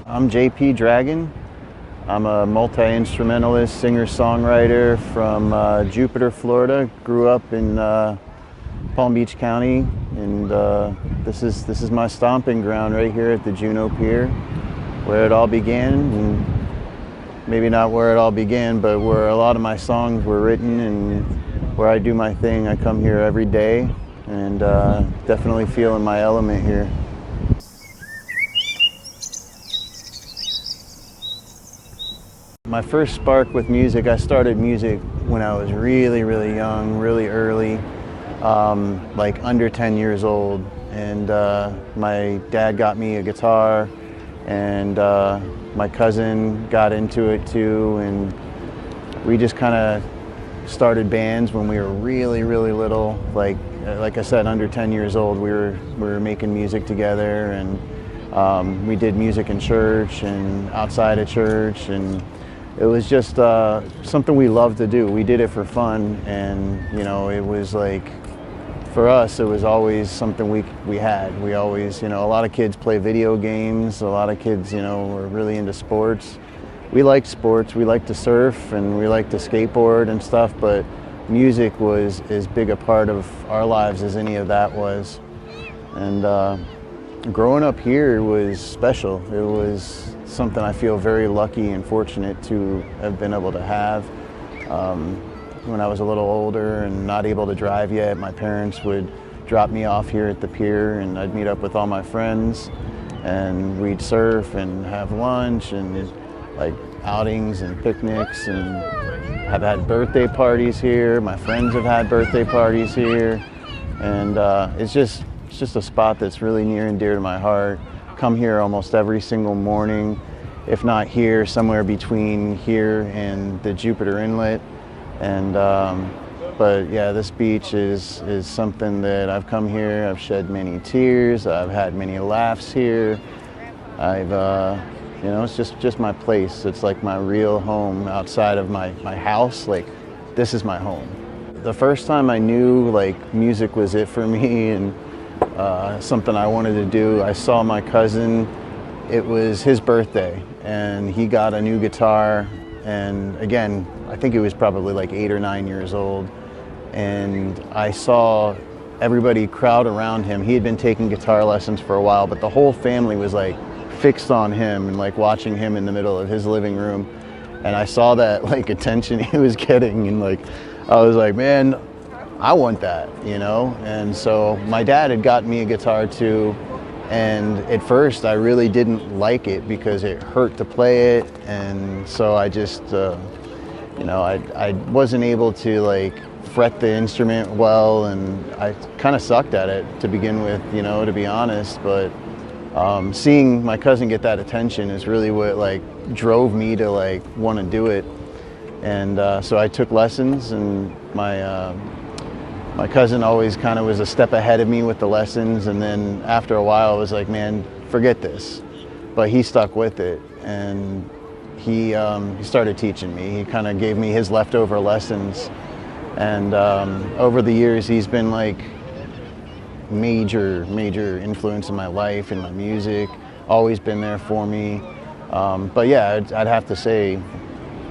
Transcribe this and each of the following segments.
I'm JP Dragon. I'm a multi-instrumentalist, singer-songwriter from Jupiter, Florida. Grew up in Palm Beach County, and this is my stomping ground right here at the Juneau Pier, where it all began. And maybe not where it all began, but where a lot of my songs were written and where I do my thing. I come here every day, and definitely feeling my element here. My first spark with music, I started music when I was really young, really early, like under 10 years old. And my dad got me a guitar, and my cousin got into it too. And we just kind of started bands when we were really little. Like I said, under 10 years old, we were making music together, and we did music in church and outside of church, and it was just something we loved to do. We did it for fun, and you know, it was like, for us, it was always something we had. We always, you know, a lot of kids play video games. A lot of kids, you know, were really into sports. We liked sports. We liked to surf, and we liked to skateboard and stuff. But music was as big a part of our lives as any of that was. And growing up here was special. It was something I feel very lucky and fortunate to have been able to have. When I was a little older and not able to drive yet, my parents would drop me off here at the pier, and I'd meet up with all my friends, and we'd surf and have lunch and like outings and picnics, and have had birthday parties here. My friends have had birthday parties here, and it's just a spot that's really near and dear to my heart. Come here almost every single morning, if not here, somewhere between here and the Jupiter Inlet. And but yeah, this beach is something that I've come here, I've shed many tears, I've had many laughs here. I've you know, it's just my place. It's like my real home outside of my house. Like, this is my home. The first time I knew like music was it for me and something I wanted to do, I saw my cousin. It was his birthday, and he got a new guitar. And again, I think it was probably like 8 or 9 years old. And I saw everybody crowd around him. He had been taking guitar lessons for a while, but the whole family was like fixed on him and like watching him in the middle of his living room. And I saw that like attention he was getting, and like, I was like, man, I want that, you know? And so my dad had gotten me a guitar too. And at first I really didn't like it because it hurt to play it. And so I just, you know, I wasn't able to like fret the instrument well, and I kind of sucked at it to begin with, you know, to be honest. But seeing my cousin get that attention is really what like drove me to like want to do it. And so I took lessons, and my cousin always kind of was a step ahead of me with the lessons, and then after a while I was like, man, forget this. But he stuck with it, and he started teaching me. He kind of gave me his leftover lessons, and over the years he's been like major influence in my life and my music, always been there for me. But yeah, I'd have to say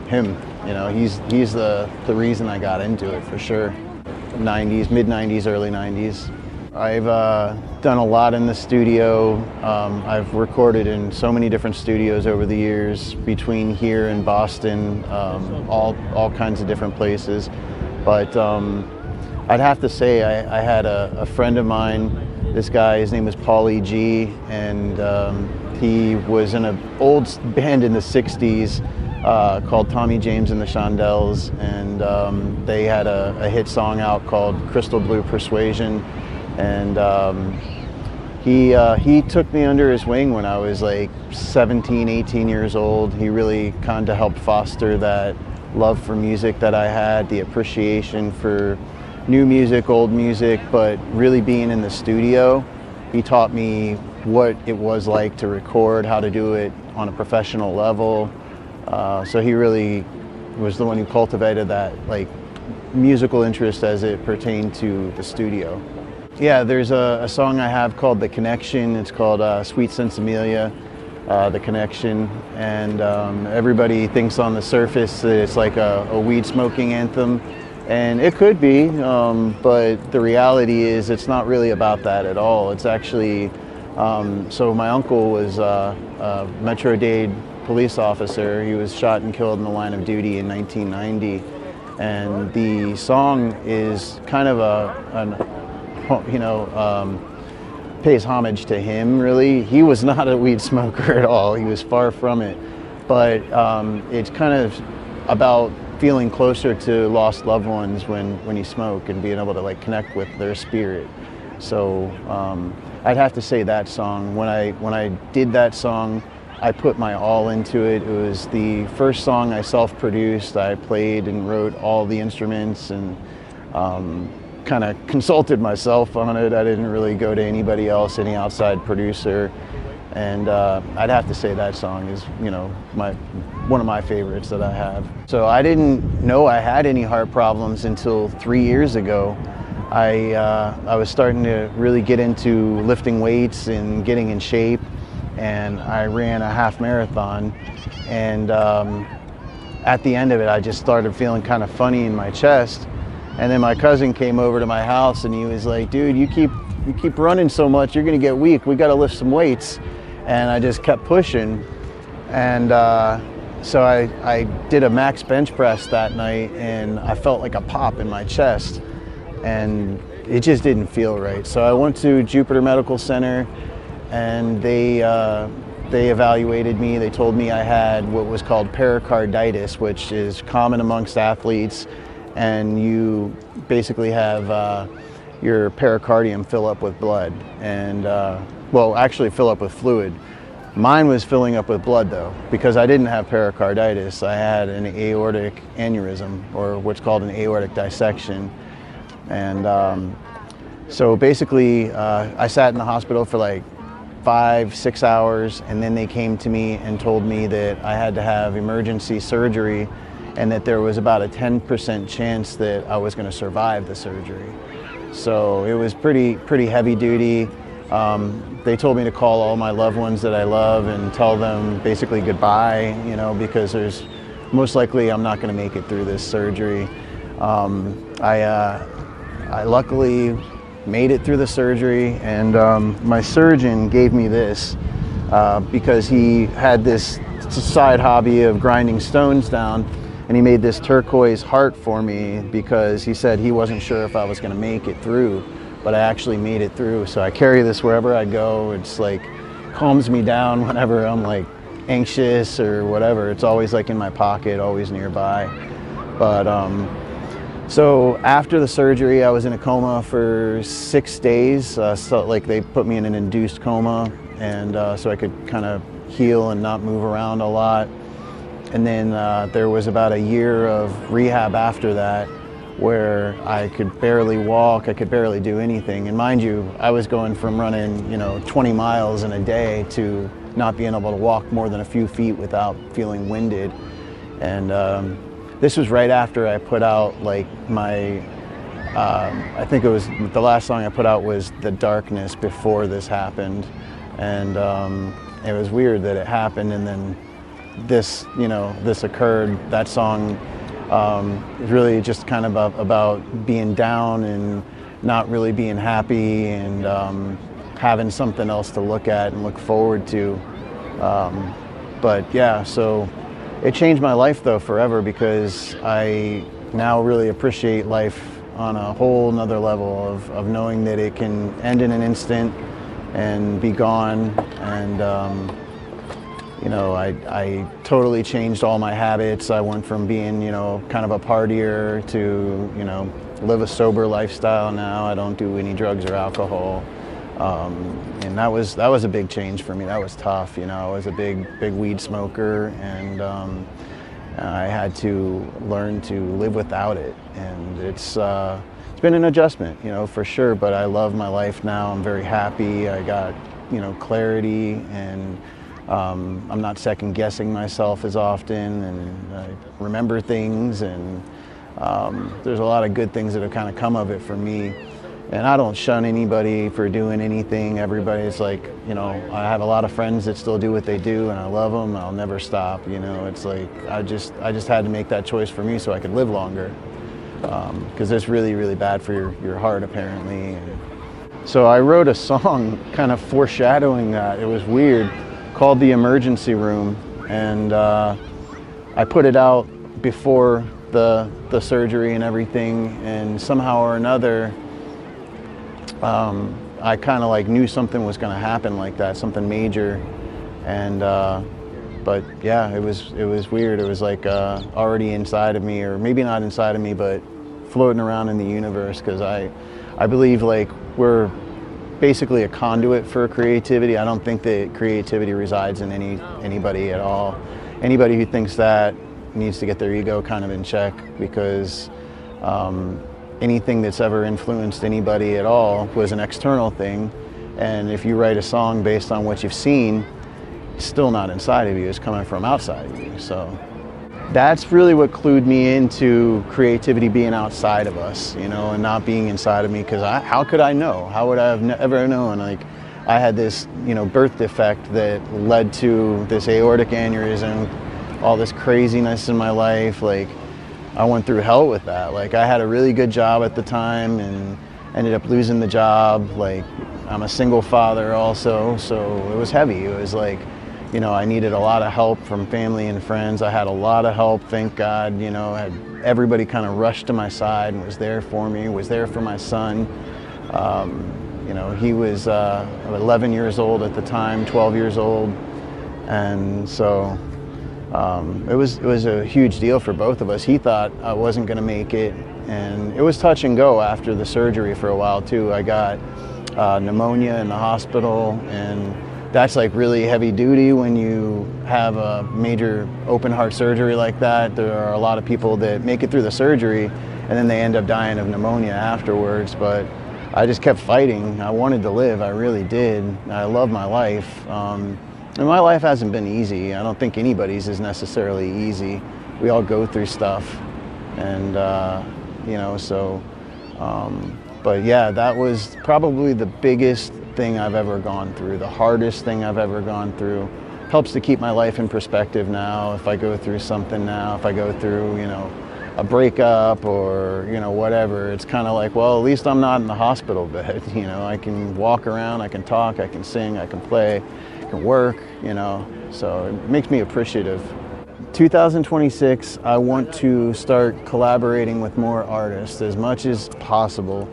him. You know, he's the reason I got into it for sure. 90s, mid-90s, early 90s. I've done a lot in the studio. I've recorded in so many different studios over the years, between here and Boston, all kinds of different places. But I'd have to say I had a friend of mine, this guy, his name was Paulie G, and he was in an old band in the 60s called Tommy James and the Shondells, and they had a hit song out called Crystal Blue Persuasion. And he took me under his wing when I was like 17, 18 years old. He really kind of helped foster that love for music that I had, the appreciation for new music, old music, but really being in the studio. He taught me what it was like to record, how to do it on a professional level. So he really was the one who cultivated that like musical interest as it pertained to the studio. Yeah, there's a song I have called The Connection. It's called Sweet Sensibilia, The Connection. And everybody thinks on the surface that it's like a weed smoking anthem. And it could be, but the reality is it's not really about that at all. It's actually, so my uncle was a Metro-Dade police officer. He was shot and killed in the line of duty in 1990. And the song is kind of pays homage to him, really. He was not a weed smoker at all. He was far from it. But it's kind of about feeling closer to lost loved ones when you smoke and being able to like connect with their spirit. So I'd have to say that song. When I did that song, I put my all into it. It was the first song I self-produced. I played and wrote all the instruments and kind of consulted myself on it. I didn't really go to anybody else, any outside producer. And I'd have to say that song is, one of my favorites that I have. So I didn't know I had any heart problems until 3 years ago. I was starting to really get into lifting weights and getting in shape, and I ran a half marathon. And at the end of it, I just started feeling kind of funny in my chest. And then my cousin came over to my house and he was like, "Dude, you keep running so much, you're gonna get weak. We gotta lift some weights." And I just kept pushing. And so I did a max bench press that night, and I felt like a pop in my chest, and it just didn't feel right. So I went to Jupiter Medical Center, and they evaluated me. They told me I had what was called pericarditis, which is common amongst athletes, and you basically have your pericardium fill up with blood, and actually fill up with fluid. Mine was filling up with blood though, because I didn't have pericarditis. I had an aortic aneurysm, or what's called an aortic dissection. And so basically I sat in the hospital for like 5-6 hours, and then they came to me and told me that I had to have emergency surgery and that there was about a 10% chance that I was going to survive the surgery. So it was pretty heavy duty. They told me to call all my loved ones that I love and tell them basically goodbye, because there's most likely I'm not going to make it through this surgery. I luckily made it through the surgery, and my surgeon gave me this because he had this side hobby of grinding stones down, and he made this turquoise heart for me because he said he wasn't sure if I was going to make it through, but I actually made it through. So I carry this wherever I go. It's like calms me down whenever I'm like anxious or whatever. It's always like in my pocket, always nearby. But so after the surgery, I was in a coma for 6 days. So like they put me in an induced coma, and so I could kind of heal and not move around a lot. And then there was about a year of rehab after that, where I could barely walk, I could barely do anything. And mind you, I was going from running, 20 miles in a day to not being able to walk more than a few feet without feeling winded. And this was right after I put out like my, I think it was, the last song I put out was The Darkness before this happened. And it was weird that it happened, and then this occurred. That song really just kind of about being down and not really being happy, and having something else to look at and look forward to. But yeah, so it changed my life though forever, because I now really appreciate life on a whole nother level of knowing that it can end in an instant and be gone. And I totally changed all my habits. I went from being, kind of a partier to, live a sober lifestyle now. I don't do any drugs or alcohol. And that was a big change for me. That was tough. I was a big weed smoker, and I had to learn to live without it. And it's been an adjustment, for sure. But I love my life now. I'm very happy. I got, clarity, and I'm not second guessing myself as often, and I remember things, and there's a lot of good things that have kind of come of it for me. And I don't shun anybody for doing anything. Everybody's like, you know, I have a lot of friends that still do what they do, and I love them. I'll never stop. You know, it's like I just had to make that choice for me so I could live longer, because it's really, really bad for your heart apparently. So I wrote a song kind of foreshadowing that. It was weird, called "The Emergency Room," and I put it out before the surgery and everything, and somehow or another, I kind of like knew something was going to happen like that, something major, and but yeah, it was weird. It was like already inside of me, or maybe not inside of me, but floating around in the universe, because I believe like we're basically a conduit for creativity. I don't think that creativity resides in anybody at all. Anybody who thinks that needs to get their ego kind of in check, because anything that's ever influenced anybody at all was an external thing. And if you write a song based on what you've seen, it's still not inside of you, it's coming from outside of you. So that's really what clued me into creativity being outside of us, you know, and not being inside of me, because how could I know? How would I have ever known? Like, I had this, you know, birth defect that led to this aortic aneurysm, all this craziness in my life. Like, I went through hell with that. Like, I had a really good job at the time and ended up losing the job. Like, I'm a single father also, so it was heavy. It was like, you know, I needed a lot of help from family and friends. I had a lot of help, thank God. You know, had everybody kind of rushed to my side and was there for me, was there for my son. You know, he was 11 years old at the time, 12 years old, and so it was a huge deal for both of us. He thought I wasn't going to make it, and it was touch and go after the surgery for a while too. I got pneumonia in the hospital, and that's like really heavy duty when you have a major open heart surgery like that. There are a lot of people that make it through the surgery and then they end up dying of pneumonia afterwards, but I just kept fighting. I wanted to live, I really did. I love my life. And my life hasn't been easy. I don't think anybody's is necessarily easy. We all go through stuff, and you know, so, but yeah, that was probably the biggest thing I've ever gone through, the hardest thing I've ever gone through. Helps to keep my life in perspective now. If I go through something now, if I go through, you know, a breakup or, you know, whatever, it's kind of like, well, at least I'm not in the hospital bed. You know, I can walk around, I can talk, I can sing, I can play, I can work, you know, so it makes me appreciative. 2026, I want to start collaborating with more artists as much as possible.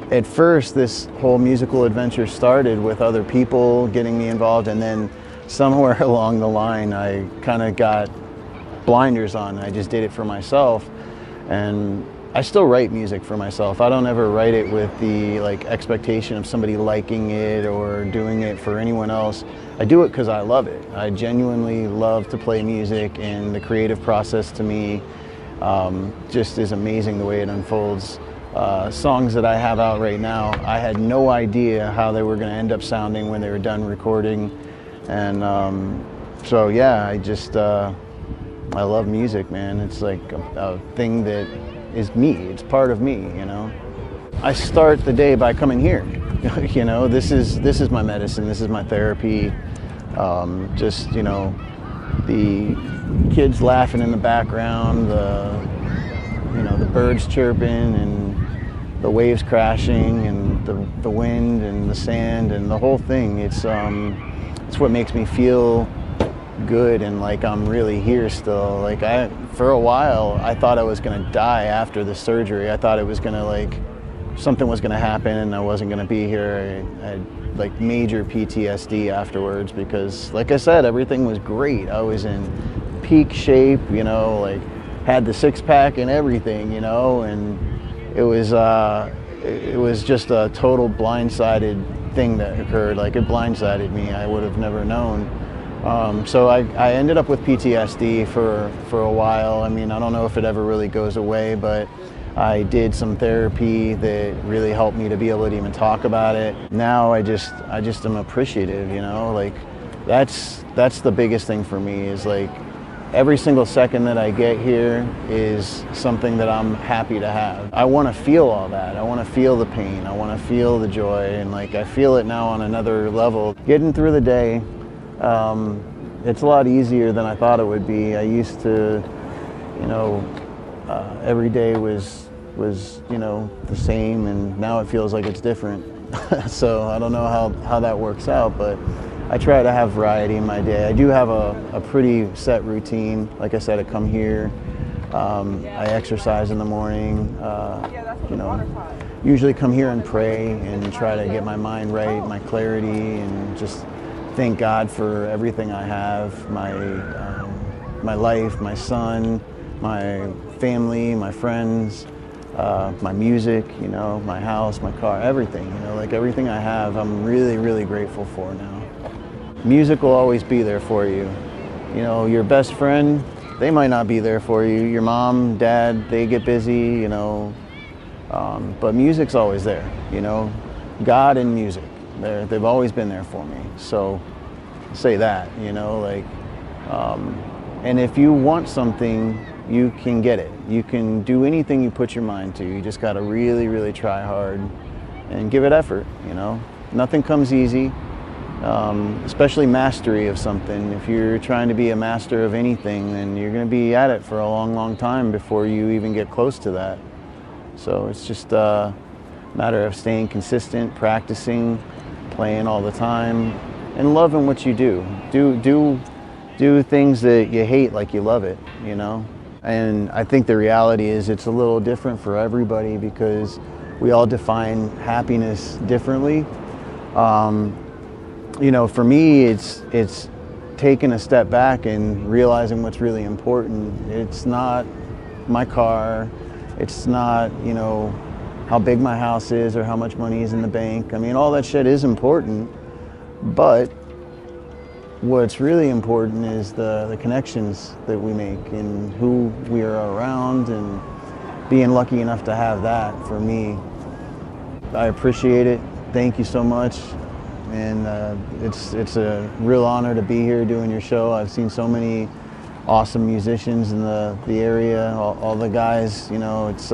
At first, this whole musical adventure started with other people getting me involved, and then somewhere along the line, I kind of got blinders on. I just did it for myself, and I still write music for myself. I don't ever write it with the expectation of somebody liking it or doing it for anyone else. I do it because I love it. I genuinely love to play music, and the creative process to me just is amazing the way it unfolds. Songs that I have out right now, I had no idea how they were going to end up sounding when they were done recording, and so yeah, I love music, man. It's like a thing that is me. It's part of me, you know. I start the day by coming here. You know, this is my medicine. This is my therapy. Just, you know, the kids laughing in the background, the birds chirping, and the waves crashing, and the wind and the sand and the whole thing. It's what makes me feel good and like I'm really here still. Like, for a while, I thought I was gonna die after the surgery. I thought it was gonna something was gonna happen and I wasn't gonna be here. I had major PTSD afterwards because, like I said, everything was great. I was in peak shape, you know, had the six-pack and everything, you know, and it was just a total blindsided thing that occurred. Like, it blindsided me. I would have never known. So I ended up with PTSD for a while. I mean, I don't know if it ever really goes away, but I did some therapy that really helped me to be able to even talk about it. Now I just am appreciative, you know, that's the biggest thing for me is Every single second that I get here is something that I'm happy to have. I want to feel all that. I want to feel the pain. I want to feel the joy, and like I feel it now on another level. Getting through the day, it's a lot easier than I thought it would be. I used to, you know, every day was you know, the same, and now it feels like it's different. So I don't know how that works out, but I try to have variety in my day. I do have a pretty set routine. Like I said, I come here, I exercise in the morning, you know, usually come here and pray and try to get my mind right, my clarity, and just thank God for everything I have, my life, my son, my family, my friends, my music, you know, my house, my car, everything, you know, like everything I have, I'm really, really grateful for now. Music will always be there for you. You know, your best friend, they might not be there for you. Your mom, dad, they get busy, you know, but music's always there, you know. God and music, they've always been there for me. So say that, you know, like, and if you want something, you can get it. You can do anything you put your mind to. You just gotta really, really try hard and give it effort, you know. Nothing comes easy. Especially mastery of something. If you're trying to be a master of anything, then you're going to be at it for a long, long time before you even get close to that. So it's just a matter of staying consistent, practicing, playing all the time, and loving what you do. Do things that you hate like you love it, you know? And I think the reality is it's a little different for everybody because we all define happiness differently. You know, for me, it's taking a step back and realizing what's really important. It's not my car. It's not, you know, how big my house is or how much money is in the bank. I mean, all that shit is important, but what's really important is the connections that we make and who we are around, and being lucky enough to have that for me. I appreciate it. Thank you so much. And it's a real honor to be here doing your show. I've seen so many awesome musicians in the area, all the guys, you know, it's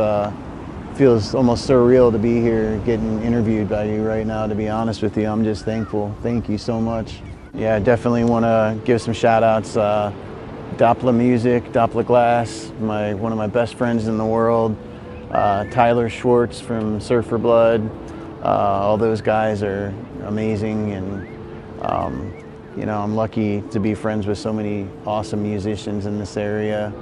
feels almost surreal to be here getting interviewed by you right now, to be honest with you. I'm just thankful. Thank you so much. Yeah, I definitely want to give some shout outs. Doppler Music, Doppler Glass, one of my best friends in the world, Tyler Schwartz from Surfer Blood. All those guys are amazing, and you know, I'm lucky to be friends with so many awesome musicians in this area.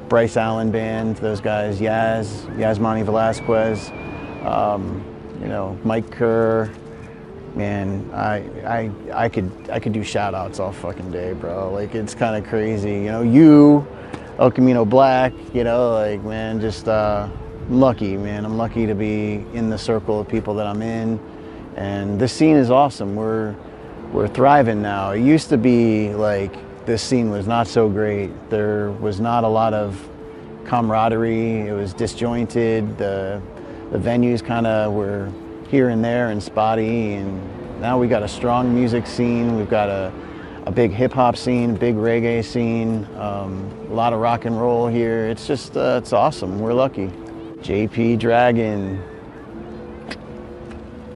Bryce Allen Band, those guys, Yasmani Velasquez, you know, Mike Kerr. Man, I could do shout outs all fucking day, bro. Like, it's kind of crazy, you know. You, El Camino Black, you know, like, man, just lucky, man. I'm lucky to be in the circle of people that I'm in, and this scene is awesome. We're thriving now. It used to be like this scene was not so great. There was not a lot of camaraderie. It was disjointed. The venues kind of were here and there and spotty, and now we got a strong music scene. We've got a big hip hop scene, big reggae scene, a lot of rock and roll here. It's just, it's awesome. We're lucky. JP Dragon.